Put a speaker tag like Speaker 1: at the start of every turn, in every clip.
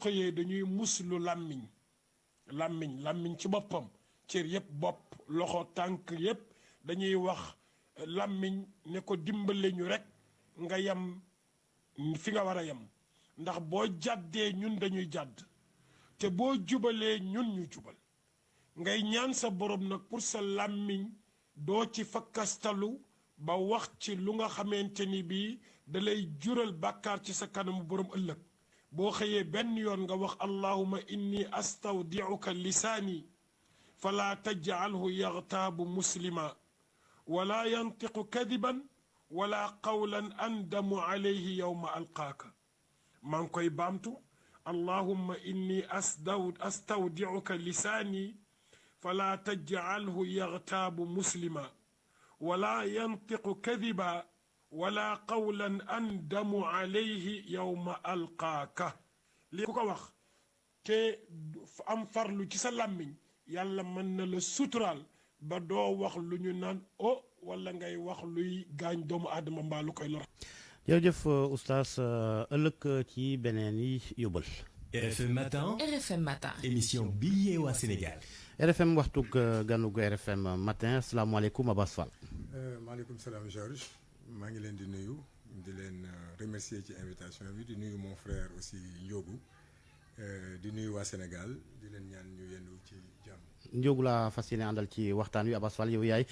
Speaker 1: xëyee dañuy muslu làmmiñ ci boppam cër yépp bopp loxo tànk yépp dañuy wax làmmiñ ne ko dimbale ñu rekk nga yem fi nga war a yem ndax boo jàddee ñun dañuy jàdd te boo jubalee ñun ñu jubal ngay ñaan sa borom nag pour sa làmmiñ doo ci fakkastalu ba wax ci lu nga xamante ni bii dalay jural bàkkaar ci sa kanamu borom ëllëg boo xëyee benn yoon nga wax allahuma inni astawdiuka lisaani fala tajcalhu yaxtaabu muslima wala yantiqu kadiban wala qawlan andamu alayhi yowma alqaaka maa ngi koy baamtu allahumma inni astawdiuka lisaani fala tajcalhu yaxtaabu muslima wala yantiqu kadiba wala qawlan andamu alayhi yowma alqaaka li ku ko wax te am farlu ci sa làmmiñ yàlla mën na la suturaal ba doo wax lu ñu naan o wala ngay wax luy gaañ doomu aadama mbaa lu koy lor.
Speaker 2: jërëjëf oustaz ëllëg ci beneen yi yóbbal.
Speaker 3: RFM matin.
Speaker 4: RFM matin.
Speaker 3: émission bi yee waa Sénégal.
Speaker 2: RFM waxtu ganug RFM matin asalaamaaleykum Abass Fall.
Speaker 5: maaleykum salaam Georges maa ngi leen di nuyu di leen remercier ci invitation bi di nuyu mon frère aussi Ndiogou di nuyu waa Sénégal di leen ñaan ñu yendu ci jàmm.
Speaker 2: Ndiogou laa fas yéene àndal ci waxtaan wi Abass Fall yow yaay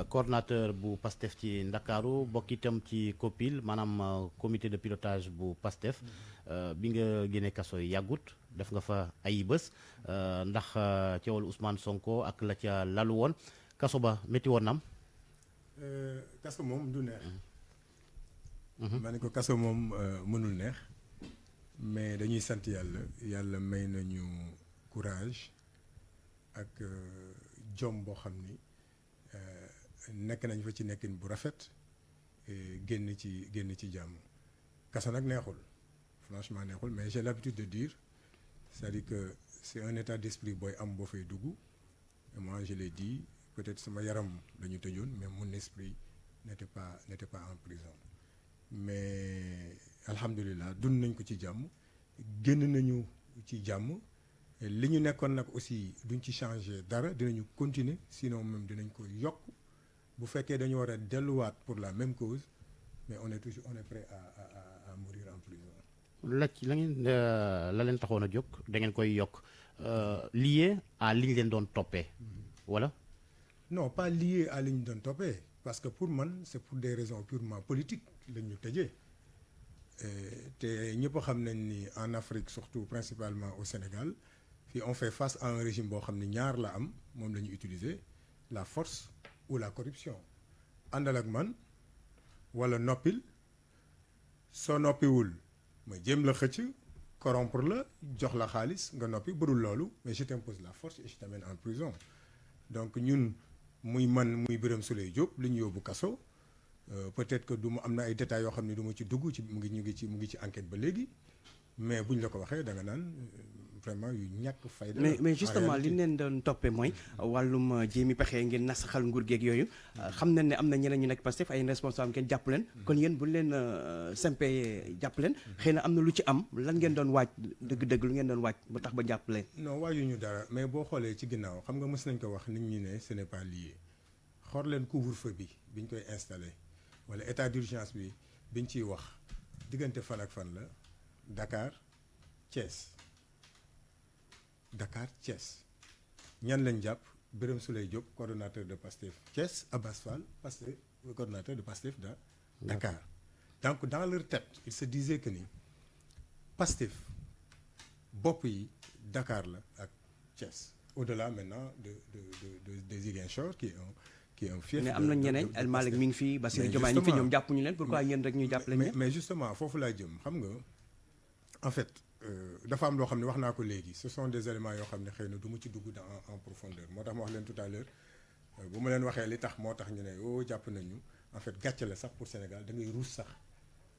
Speaker 2: coordonnateur bu PASTEF ci Ndakaaru bokk itam ci COPIL maanaam comité de pilotage bu PASTEF bi nga génne kaso yàggut def nga fa ay bés ndax coowal Ousmane Sonko ak la ca lalu woon kaso ba métti woon nam
Speaker 5: kaso moom du neex. ma ne ko kaso moom mënul neex mais dañuy sant yàlla may nañu courage ak jom boo xam ni nekk nañ fa ci nekkin bu rafet génn ci jàmm kaso nag neexul franchement neexul mais j'ai l'habitude de dire c'est-à-dire que c'est un état d'esprit booy am boo fay dugg et moi je l'ai dit peut-être sama yaram la ñu tëjoon mais mon esprit n'était pas en prison mais alhamdulilah dund nañ ko ci jàmm génn nañu ci jàmm li ñu nekkoon nag aussi duñ ci changer dara dinañu continuer sinon même dinañ ko yokk bu fekkee dañu war a delluwaat pour la même cause mais on est prêt à mourir en prison.
Speaker 2: la leen taxoon a jóg da ngeen koy yokk lié à li ñu leen doon toppee wala.
Speaker 5: non pas lié à li ñu doon toppee parce que pour man c'est pour des raisons purement politiques lañ ñu tëjee te ñëpp xam nañ ni en Afrique surtout principalement au Sénégal fii on fait face à un régime boo xam ni ñaar la am moom la ñu utiliser la force ou la corruption àndal ak man wala noppil soo noppiwul ma jéem la xëcc corrompre la jox la xaalis nga noppi budul loolu mais je t'impose la force et je t'amène en prison donc ñun muy man muy Birame Souleye Diop li ñu yóbbu kaso peut-être que du ma am na ay détails yoo xam ne du ma ci dugg ci mu ngi ci enquête ba léegi mais buñ la ko waxee da nga naan vraiment yu ñàkk fayda.
Speaker 6: mais justement li ñu leen doon toppee mooy wàllum jéemi pexe ngeen nasaxal nguur geeg yooyu xam nañ ne am na ñeneen ñu nekk Pastef ay responsable ngeen jàpp leen kon yéen bu leen sempee jàpp leen xëy na am na lu ci am lan ngeen doon waaj dëgg-dëgg lu ngeen doon waaj ba tax ba jàpp leen.
Speaker 5: non waajuñu dara mais boo xoolee ci ginnaaw xam nga mës nañ ko wax nit ñi ne ce n'est pas lié xool leen couvre-feu bi biñ koy installé wala état d'urgence bi biñ ciy wax diggante fan ak fan la Dakar Thiès ñan lañ jàpp Birame Souleye Diop coordonnateur de Pastef Thiès, Abass Fall Pastef le coordonnateur de Pastef de Dakar. Donc dans leur tête ils se disaient que ni Pastef bopp yi Dakar la ak Thiès au-delà maintenant de Ziguinchor qui est un fief.
Speaker 6: mais am na ñeneen El Malick mi ngi fi Bassirou Diomaye ñu fi ñoom jàppuñu leen pourquoi yéen rek ñuy jàpp leen.
Speaker 5: mais justement foofu laa jëm xam nga en fait dafa am loo xam ne wax naa ko léegi ce sont des éléments yoo xam ne xëy na du mu ci dugg en profondeur moo tax ma wax leen tout à l'heure bu ma leen waxee li tax moo tax ñu ne oh jàpp nañu en fait gàcce la sax pour Sénégal da ngay ruus sax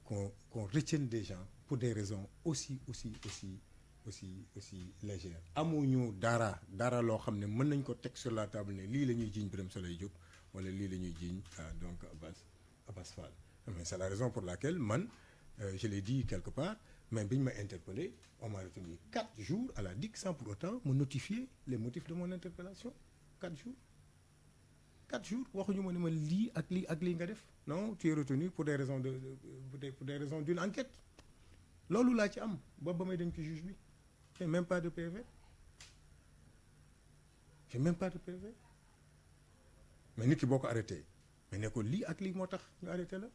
Speaker 5: qu'on retienne des gens pour des raisons aussi légères. amuñu dara loo xam ne mën nañ ko teg sur la table ne lii la ñuy jiiñ Birame Souleye Diop wala lii la ñuy jiiñ donc Abass Fall mais c'est la raison pour laquelle man je l'ai dit quelque part mais bi ñu ma interpellé on m'a retenu 4 jours à la DIC sans pour autant me notifier les motifs de mon interpellation 4 jours 4 jours waxuñu ma ne ma lii ak lii nga def non tu es retenu pour des raisons pour des raisons d'une enquête loolu laa ci am ba may dem ci juge bi j'ai même pas de PV mais nit ki boo ko arrêté mais ne ko lii ak lii moo tax ñu arrêté la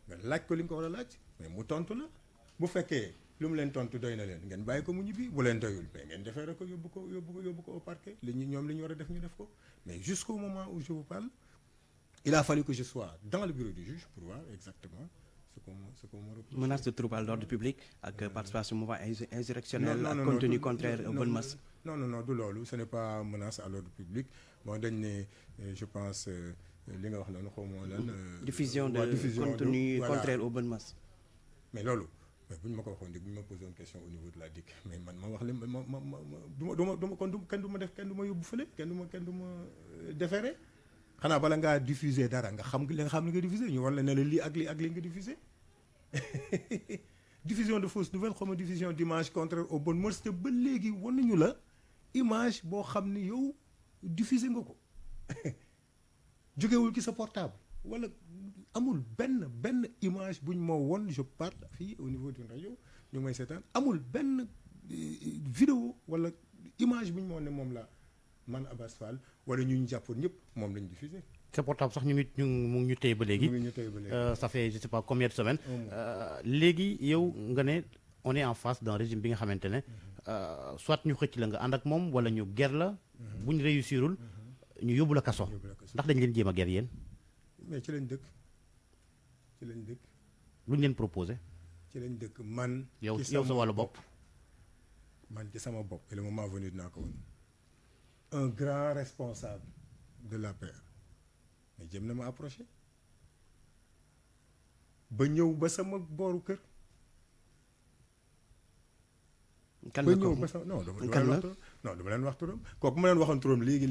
Speaker 5: nga laaj ko li nga ko war a laaj mais mu tontu la bu fekkee lu mu leen tontu doy na leen ngeen bàyyi ko mu ñibbi bu leen doyul mais ngeen defeere ko yóbbu ko au parquet ñoom li ñu war a def ñu def ko mais jusqu'au moment où je vous parle il a fallu que je sois dans le bureau du juge pour voir exactement ce qu'on me reproche.
Speaker 6: Menace de trouble à l'ordre public ak participation mouvement insurrectionnel ak contenu contraire aux bonnes mœurs.
Speaker 5: non du loolu ce n'est pas menace à l'ordre public bon dañ ne je pense li nga wax noonu xaw ma lan.
Speaker 6: diffusion de contenu contraire aux bonnes mœurs.
Speaker 5: mais loolu mais bu ñu ma ko waxoon bu ñu ma posé une question au niveau de la DIC mais man ma wax leen du ma kon kenn du ma def kenn du ma yóbbu fële kenn du ma déféré xanaa bala ngaa diffuser dara nga xam li nga diffuser ñu war la ne la lii ak lii nga diffuser diffusion de fausses nouvelles xaw ma diffusion d'image contraire aux bonnes mœurs te ba léegi wan nañu la image boo xam ni yow diffuser nga ko jógewul ci sa portable wala amul benn image bu ñu ma won je parle fii au niveau d'une rajo ñu ngi may seetaan amul benn vidéo wala image bu ñu ma won ne moom la man Abass Fall wala ñu jàppoon ñëpp moom lañu diffusé.
Speaker 2: sa portable sax mu ngi ñu téye ba léegi. Ça fait je sais pas combien de semaines. léegi yow nga ne on est en face d'un régime bi nga xamante ne soit ñu xëcc la nga ànd ak moom wala ñu ger la. bu ñu réussirul ñu yóbbu la kaso. ndax dañ leen jéem a ger yéen.
Speaker 5: mais ci lañ dëkk.
Speaker 2: lu ñu leen proposé.
Speaker 5: ci lañ dëkk man.
Speaker 2: yow sa wàllu bopp.
Speaker 5: man ci sama bopp et le moment venu dinaa ko woon. un grand responsable de l'APR mais jëm na ma approché ba ñëw ba sama booru kër.
Speaker 6: kan
Speaker 5: ba
Speaker 6: la
Speaker 5: ñëw
Speaker 6: ko
Speaker 5: ba sama non dama leen wax turam kooku ma leen waxoon turam léegi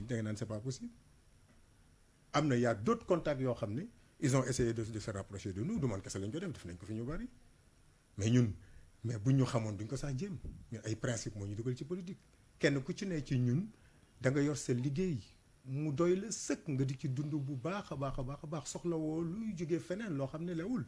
Speaker 5: da nga naan c'est pas possible. am na y a d'autres contacts yoo xam ne ils ont essayé de se rapprocher de nous du man kese lañ ko def nañ ko fi ñu bari mais buñ ñu xamoon duñ ko sax jéem ñun ay principe moo ñu dugal ci politique. kenn ku ci ne ci ñun da nga yor sa liggéey mu doy la sëkk nga di ci dund bu baax a baax soxla woo luy jógee feneen loo xam ne lewul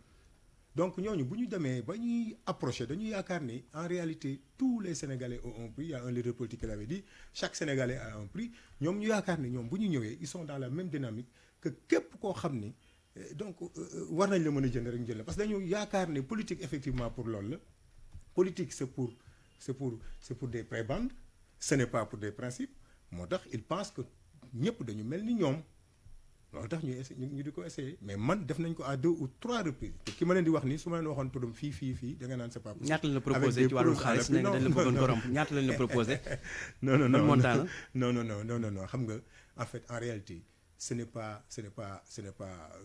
Speaker 5: donc ñooñu bu ñu demee ba ñuy approché dañuy yaakaar ni en réalité tous les Sénégalais ont un prix il y a un leader politique qui l'avait dit chaque Sénégalais a un prix ñoom ñu yaakaar ni ñoom bu ñu ñëwee ils sont dans la même dynamique que képp koo xam ni donc war nañ la mën a jënd rek ñu jënd la parce que dañu yaakaar ni politique effectivement pour loolu la politique c'est pour des prébendes. Ce n'est pas pour des principes moo tax il pense que ñëpp dañu mel ni ñoom loolu tax ñu di ko essayer mais man def nañ ko à 2 ou 3 reprises te ki ma leen di wax nii su ma leen waxoon turam fii da nga naan c'est pas possible.
Speaker 6: ñaata lañ la proposé ci wàllu xaalis dañ la bëggoon borom ñaata lañ la proposé.
Speaker 5: non xam nga en fait en réalité ce n'est pas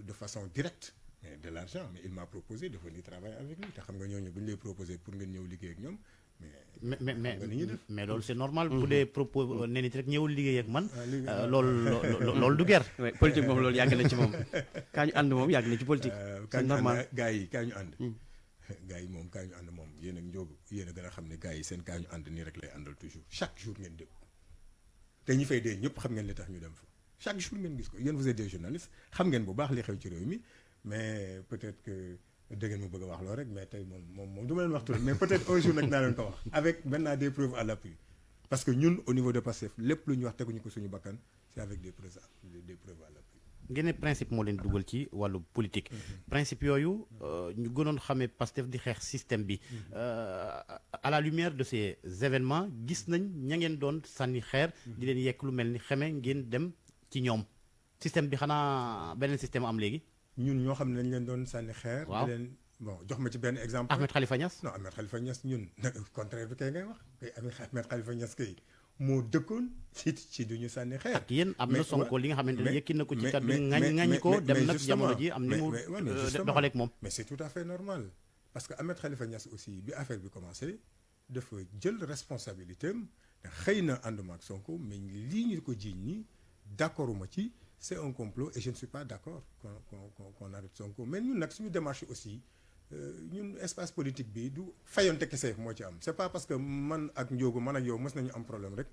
Speaker 5: de façon directe mais de l'argent mais il m'a proposé de venir travailler avec lui te xam nga ñooñu bu ñu lay proposé pour ngeen ñëw liggéey ak ñoom.
Speaker 2: mais loolu c'est normal. bu dee propos ne nit rek ñëwul liggéey ak man. loolu du guerre.
Speaker 6: politique moom loolu yàgg na ci moom. kaa ñu ànd moom yàgg na ci politique. c'est normal
Speaker 5: gaa yi kaa ñu ànd. gaa yi moom kaa ñu ànd moom yéen ak njóogu yéen a gën a xam ne gaa yi seen kaa ñu ànd nii rek lay àndal toujours chaque jour ngeen dégg te ñi fay dee ñëpp xam ngeen li tax ñu dem fa chaque jour ngeen gis ko yéen vous êtes des journalistes xam ngeen bu baax li xew ci réew mi mais peut-être que. dégg ngeen ma bëgg a wax loolu rek mais tey moom du ma leen wax turam mais peut-être un jour nag naa leen ko wax avec maintenant des preuves à l'appui parce que ñun au niveau de Pastef lépp lu ñu wax teguñu ko suñu bakkan c'est avec des preuves à l'appui.
Speaker 2: ngeen ne principe moo leen dugal ci wàllu politique. principe yooyu ñu gënoon xamee Pastef di xeex système bi à la lumière de ces événements gis nañ ña ngeen doon sànni xeer. di leen yekk lu mel ni xeme ngeen dem ci ñoom système bi xanaa beneen système am léegi.
Speaker 5: ñun ñoo xam ne dañ leen doon sànni xeer.
Speaker 2: waaw
Speaker 5: di leen bon jox ma ci benn exemple.
Speaker 2: Ahmed Khalifa Niass.
Speaker 5: non Ahmed Khalifa Niass ñun contraire bi kay ngay wax kay Ahmed Khalifa Niass kay moo dëkkoon ci du ñu sànni xeer.
Speaker 2: ak yéen am na Sonko li nga xamante ne yëkki na ko ci kàddu ŋañ ko dem nag jamono ji am ni mu doxaleeg moom.
Speaker 5: mais c'est tout à fait normal parce que Ahmed Khalifa Niass aussi bi affaire bi commencé dafa jël responsabilité am xëy na ànduma ak Sonko mais lii ñu ko jiiñ nii d'accorduma ci. c'est un complot et je ne suis pas d'accord qu'on arrête Sonko mais ñun nag suñu démarche aussi ñun espace politique bi du fayonte kese moo ci am c'est pas parce que man ak Ndiogou man ak yow mës nañu am problème rek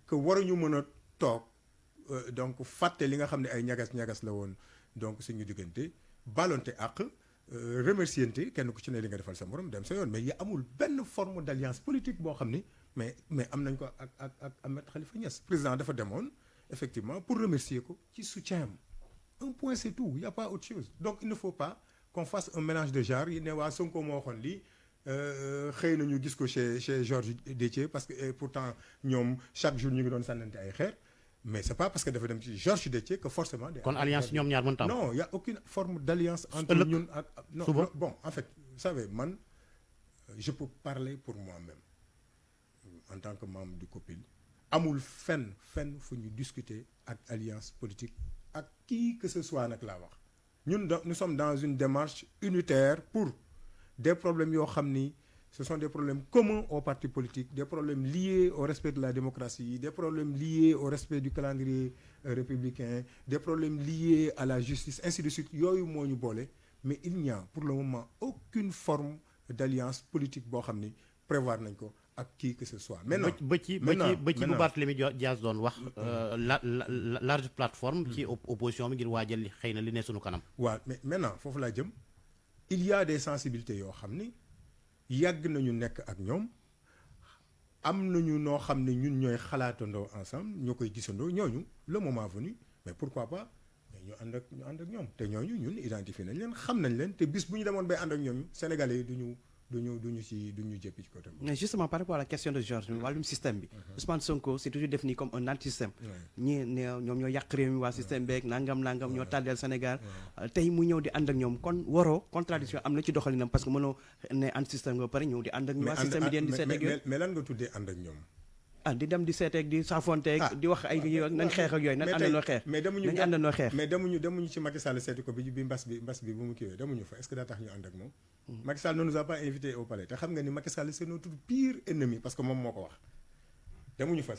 Speaker 5: que waruñu mën a toog donc fàtte li nga xam ne ay ñagas-ñagas la woon donc suñu diggante balonte ak remerciente kenn ku ci ne li nga defal sa morom dem sa yoon mais yi amul benn forme d'alliance politique boo xam ni mais am nañ ko ak Ahmed Khalifa Niass président dafa demoon effectivement pour remercier ko ci soutien am un point c'est tout il y a pas autre chose donc il ne faut pas qu'on fasse un mélange de genres yi ne waa Sonko moo waxoon lii xëy na ñu gis ko chez Georges Déthié parce que pourtant ñoom chaque jour ñu ngi doon sànnante ay xeer mais c'est pas parce que dafa dem ci Georges Déthié que forcément.
Speaker 2: kon alliance ñoom ñaar mënta am.
Speaker 5: non y a aucune forme d'alliance entre ñun ak. non bon en fait vous savez man je peux parler pour moi-même en tant que membre du COPIL amul fenn fu ñu discuter ak alliance politique ak qui que ce soit nag laa wax. nous sommes dans une démarche unitaire pour des problèmes yoo xam ni ce sont des problèmes communs aux partis politiques des problèmes liés au respect de la démocratie des problèmes liés au respect du calendrier républicain des problèmes liés à la justice ainsi de suite yooyu moo ñu boole mais il n'y a pour le moment aucune forme d'alliance politique boo xam ni prévoir nañ ko ak qui que ce soit. maintenant
Speaker 2: ba ci bu Barthélémy Dias doon wax large plateforme ci opposition bi ngir waajal xëy na li ne sunu kanam.
Speaker 5: waaw mais maintenant foofu laa jëm il y a des sensibilités yoo xam ni yàgg nañu nekk ak ñoom am nañu noo xam ne ñun ñooy xalaatandoo ensemble ñoo koy gisandoo ñooñu le moment venu mais pourquoi pas ñu ànd ak ñoom te ñooñu ñun identifié nañ leen xam nañ leen te bis bu ñu demoon bay ànd ak ñooñu sénégalais yi duñu jéppi ci côté boobu.
Speaker 6: mais justement par rapport à la question de Georges wàllum système bi. Ousmane Sonko c'est toujours def nii comme un anti-système. ñii ne ñoom ñoo yàq réew mi waa système beeg nangam ñoo tàddeel Sénégal. tey mu ñëw di ànd ak ñoom kon waroo contradiction am na ci doxalinam parce que mënoo ne anti-système nga pare ñëw di ànd ak. waa système bi di seet ak yooyu
Speaker 5: mais lan nga tuddee ànd ak ñoom.
Speaker 6: di dem di seeteeg di saafonteeg di wax ay nañ xeex ak yooyu nañ àndandoo xeex nañ àndandoo xeex
Speaker 5: mais demuñu ci Macky Sall seeti ko bi mbas bi bu mu kiiwee demuñu fa est-ce que daa tax ñu ànd ak moom Macky Sall ne nous a pas invité au palais te xam nga ni Macky Sall c'est notre pire ennemi parce que moom moo ko wax demuñu fa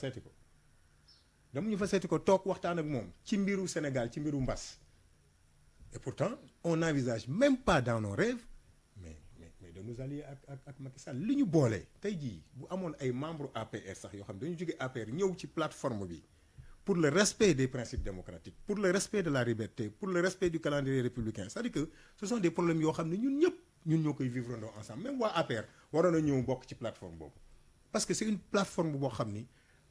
Speaker 5: seeti ko toog waxtaan ak moom ci mbiru Sénégal ci mbiru mbas et pourtant on n'envisage même pas dans nos rêves mais de nous allier ak Macky Sall li ñu boole tey jii bu amoon ay membres APR sax yoo xam dañu jóge APR ñëw ci plateforme bi pour le respect des principes démocratiques pour le respect de la liberté pour le respect du calendrier républicain c'est-à-dire que ce sont des problèmes yoo xam ne ñun ñoo koy vivre ndoo ensemble même waa APR waroon na ñëw bokk ci plateforme boobu parce que c'est une plateforme boo xam ni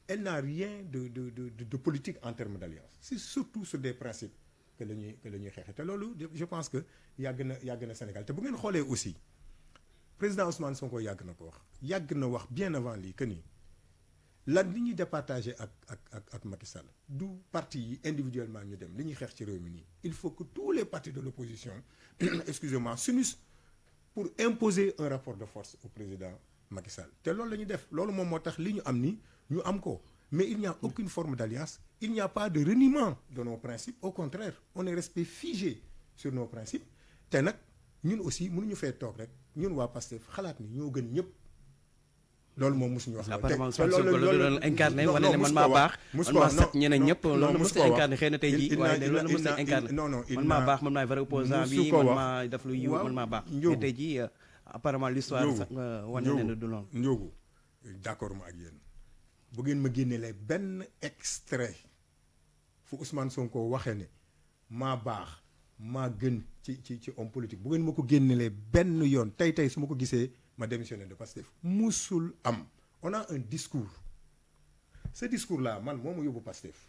Speaker 5: elle n'a rien de politique en termes d'alliance c'est surtout sur des principes que la ñuy xeexe te loolu je pense que yàgg na Sénégal te bu ngeen xoolee aussi président Ousmane Sonko yàgg na wax bien avant lii que ni lan li ñuy départager ak Macky Sall du parti yi individuellement ñu dem li ñuy xeex ci réew mi nii il faut que tous les partis de l'opposition excusez-moi s'unissent pour imposer un rapport de force au président Macky Sall te loolu la ñuy def loolu moom moo tax li ñu am ni ñu am ko mais il n'y a aucune forme d'alliance il n'y a pas de reniement de nos principes au contraire on est resté figé sur nos principes te nag ñun aussi mënuñu fee toog rek ñun waa Pastef xalaat ni ñoo gën ñëpp loolu moom mosuñu wax.
Speaker 6: apparemment loolu doon incarné wane ne man maa baax man maa set ñeneen ñëpp loolu mos a incarné xëy na tey jii waaye loolu mos a incarné man maa baax man maay vrai opposant bi man maa def lu yiw man maa baax mais tey jii apparemment l'histoire sax wane ne du noonu.
Speaker 5: Ndiogou d'accord ma ak yéen bu ngeen ma génnelee benn extrait fu Ousmane Sonko waxee ne maa baax maa gën ci homme politique bu ngeen ma ko génnelee benn yoon tey su ma ko gisee ma démissionné de Pastef musul am on a un discours ce discours là man moo ma yóbbu Pastef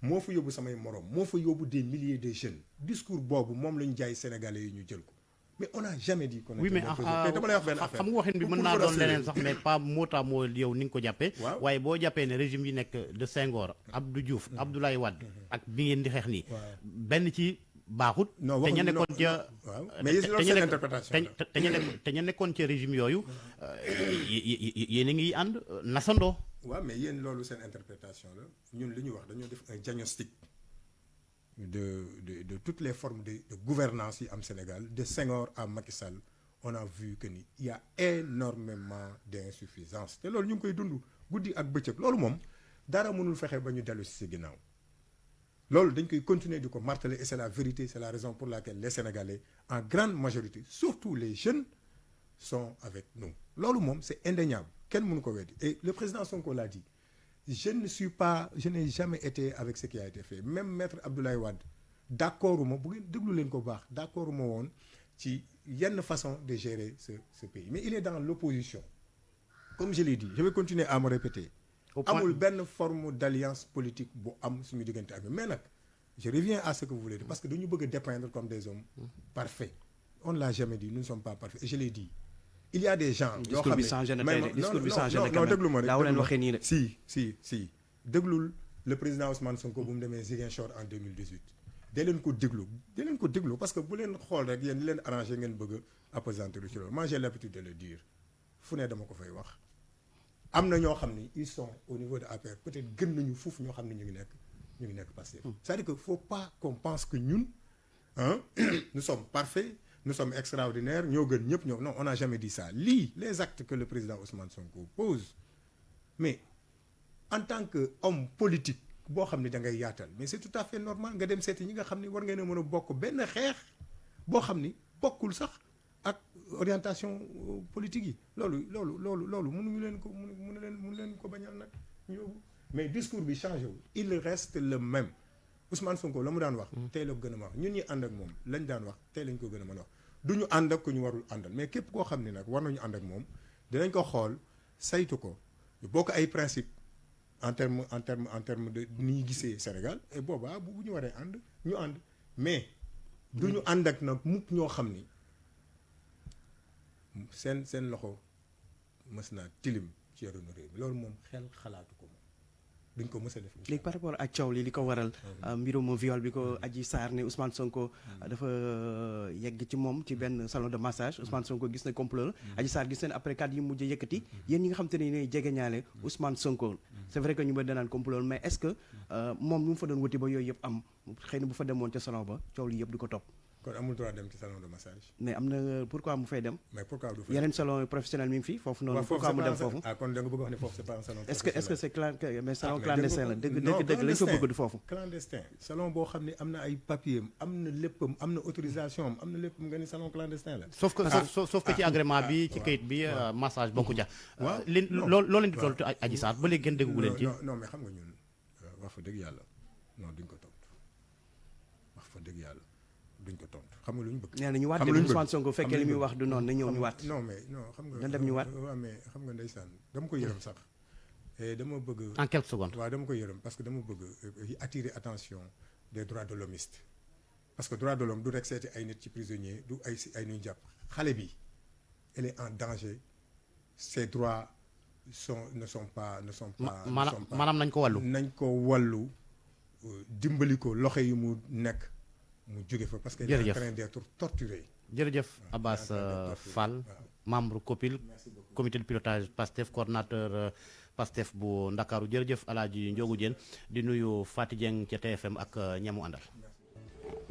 Speaker 5: moo fa yóbbu samay morom moo fa yóbbu des milliers de jeunes discours boobu moom la ñu jaay sénégalais yi ñu jël ko mais on a jamais dit qu'on
Speaker 2: oui mais
Speaker 5: dama lay wax benn affaire
Speaker 2: xam nga waxin bi mën naa doon leneen sax mais pas mot à mot yow ni nga ko jàppee waaye boo jàppee ne régime yi nekk de Senghor Abdou Diouf Abdoulaye Wade ak bi ngeen di xeex nii benn ci baaxut te ña nekkoon ca te ña nekkoon ca régime yooyu yéen a ngi ànd nasandoo
Speaker 5: waaw mais yéen loolu seen interprétation la ñun li ñu wax dañoo def un diagnostic de toutes les formes de gouvernance yi am Sénégal de Senghor à Macky Sall on a vu que ni il y a énormément d'insuffisance te loolu ñu ngi koy dund guddi ak bëccëg loolu moom dara mënul fexe ba ñu dellu si ginnaaw loolu dañ koy continuer di ko marteler et c'est la vérité, c'est la raison pour laquelle les Sénégalais en grande majorité surtout les jeunes sont avec nous. loolu moom c'est indéniable kenn mënu ko weddi et le président Sonko l'a dit. Je n'ai jamais été avec ce qui a été fait. Même Maître Abdoulaye Wade, d'accord ou bu ngeen déglu leen ko baax d'accord ma woon ci yenn façon de gérer ce pays. Mais il est dans l'opposition. Comme je l'ai dit, je vais continuer à me répéter. Amul benn forme d'alliance politique bu am suñu diggante ak mais nag je reviens à ce que vous voulez dire parce que dañu bëgg a dépeindre comme des hommes parfaits. On ne l'a jamais dit, nous ne sommes pas parfaits. Et je l'ai dit. Il y a des gens yoo xam ne
Speaker 6: discours bi changé na quand même
Speaker 5: déglu ma rek
Speaker 6: daaw leen waxee nii de
Speaker 5: si déglul le président Ousmane Sonko bu mu demee Ziguinchor en 2018 dee leen ko déglu parce que bu leen xool rek yéen li leen arrangé ngeen bëgg a appesantir ci loolu. Moi j'ai l'habitude de le dire fu ne dama ko fay wax am na ñoo xam ni ils sont au niveau de APR peut-être gën nañu foofu ñoo xam ne ñu ngi nekk Pastef. C'est-à-dire que faut pas qu'on pense que ñun nous sommes parfaits. Nous sommes extraordinaires, ñoo gën ñëpp ñoo non on n'a jamais dit ça lii les actes que le président Ousmane Sonko pose mais en tant que homme politique boo xam ne da ngay yaatal mais c'est tout à fait normal nga dem seeti ñi nga xam ni war ngeen a mën a bokk benn xeex boo xam ni bokkul sax ak orientation politique yi loolu mënuñu leen ko mënu leen ko bañal nag yóbbu mais discours bi changé wu il reste le même Ousmane Sonko la mu daan wax tey la ko gën a wax ñun ñi ànd ak moom lañ daan wax tey lañ ko gën a mën a wax du ñu ànd ak ku ñu warul àndal mais képp koo xam ne nag war nañu ànd ak moom dinañ ko xool saytu ko ñu bokk ay principe en terme de ni ñu gisee Sénégal et boobaa bu ñu waree ànd ñu ànd mais du ñu ànd ak nag mukk ñoo xam ni seen loxo mës naa tilim ci yoronu réew mi loolu moom xel xalaatu ko moom duñ ko mës a def.
Speaker 6: léegi par rapport ak coow li ko waral mbirum viol bi ko Adji Sarr ne Ousmane Sonko dafa yegg ci moom ci benn salon de massage Ousmane Sonko gis na complot la Adji Sarr gis na après kat yi mujj yëkkati yéen ñi nga xam te ne ne jege ñaale Ousmane Sonko c'est vrai que ñu bëri danaan complot mais est-ce que moom lu mu fa doon wuti ba yooyu yëpp am xëy na bu fa demoon ca salon ba coow li yëpp du ko topp.
Speaker 5: kon amul droit dem ci salon de massage.
Speaker 6: mais am na pourquoi mu fay dem.
Speaker 5: mais pourquoi du fa
Speaker 6: yeneen salon professionnel mi ngi fi foofu noonu. pourquoi mu dem foofu.
Speaker 5: kon da nga bëgg wax ne foofu c'est pas un salon
Speaker 6: professionnel. est-ce que c'est clair mais salon clandestin la dëgg lañ ko bëgg du foofu.
Speaker 5: clandestin salon boo xam ne am na ay papiers am na léppam am na autorisation am na léppam nga ni salon clandestin la.
Speaker 2: sauf que ci agrément bi ci kayit bi massage bokku ja. waaw loolu leen di toll Adji Sarr ba léegi gën déggu leen ci.
Speaker 5: non mais xam nga ñun wax fa dëgg yàlla non duñ ko tontu wax fa dëgg yàlla duñ ko tontu xam nga lu ñu bëgg.
Speaker 6: nee na ñu waat de Ousmane Sonko fekkee li muy wax du noonu na ñëw ñu waat.
Speaker 5: non mais non xam nga.
Speaker 6: dañ dem ñu waat
Speaker 5: waaw mais xam nga ndeysaan dama ko yërëm sax. et dama bëgg.
Speaker 2: en quelques secondes.
Speaker 5: waaw dama ko yërëm parce que dama bëgg attirer attention des droits de l'hommiste parce que droit de l'homme du rek seeti ay nit ci prisonnier du ay nuy jàpp xale bi elle est en danger ses droits ne sont pas.
Speaker 2: maanaam nañ ko wàllu.
Speaker 5: nañ ko wàllu dimbali ko loxo yi mu nekk. mu jóge fa parce que il est en train d'être torturé.
Speaker 2: jërëjëf Abass Fall membre COPIL comité de pilotage PASTEF coordonnateur PASTEF bu Ndakaaru jërëjëf Alaaji Njoogu Jéen di nuyu Fati Dieng ca TFM ak ñamu àndal.